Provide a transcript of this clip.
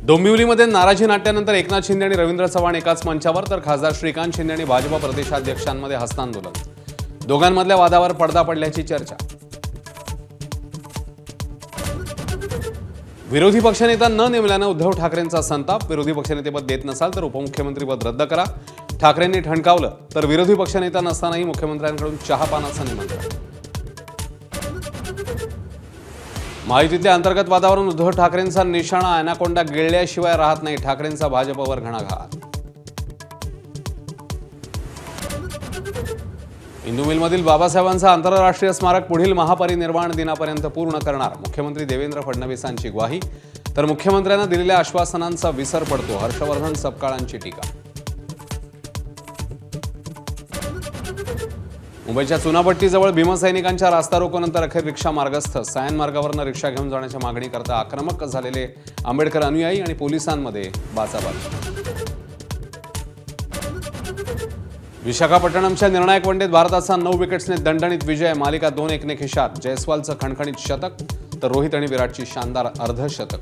डोंबिवलीमध्ये नाराजी नाट्यानंतर एकनाथ शिंदे आणि रवींद्र चव्हाण एकाच मंचावर, तर खासदार श्रीकांत शिंदे आणि भाजप प्रदेशाध्यक्षांमध्ये हस्तांदोलन. दोघांमधल्या वादावर पडदा पडल्याची चर्चा. विरोधी पक्षनेता न नेमल्यानं उद्धव ठाकरेंचा संताप. विरोधी पक्षनेतेपद देत नसाल तर उपमुख्यमंत्रीपद रद्द करा. ठाकरेंनी ठणकावलं. तर विरोधी पक्षनेता नसतानाही मुख्यमंत्र्यांकडून चहापानाचं निमंत्रण. महायुतीतल्या अंतर्गत वादावरून उद्धव ठाकरेंचा निशाणा अॅनाकोंडा गिळल्याशिवाय राहत नाही. ठाकरेंचा भाजपवर घणाघात. इंदू मिलमधील बाबासाहेबांचा आंतरराष्ट्रीय स्मारक पुढील महापरिनिर्वाण दिनापर्यंत पूर्ण करणार. मुख्यमंत्री देवेंद्र फडणवीसांची ग्वाही. तर मुख्यमंत्र्यांना दिलेल्या आश्वासनांचा विसर पडतो. हर्षवर्धन सपकाळांची टीका. मुंबईच्या चुनाभट्टीजवळ भीमसैनिकांच्या रास्ता रोकोनंतर अखेर रिक्षा मार्गस्थ. सायन मार्गावरनं रिक्षा घेऊन जाण्याच्या मागणीकरता आक्रमक झालेले आंबेडकर अनुयायी आणि पोलिसांमध्ये बाचाबाची. विशाखापट्टणमच्या निर्णायक वनडेत भारताचा 9 विकेट्सने दणदणीत विजय. मालिका 2-1 ने खिशात. जयस्वालचं खणखणीत शतक तर रोहित आणि विराटची शानदार अर्धशतक.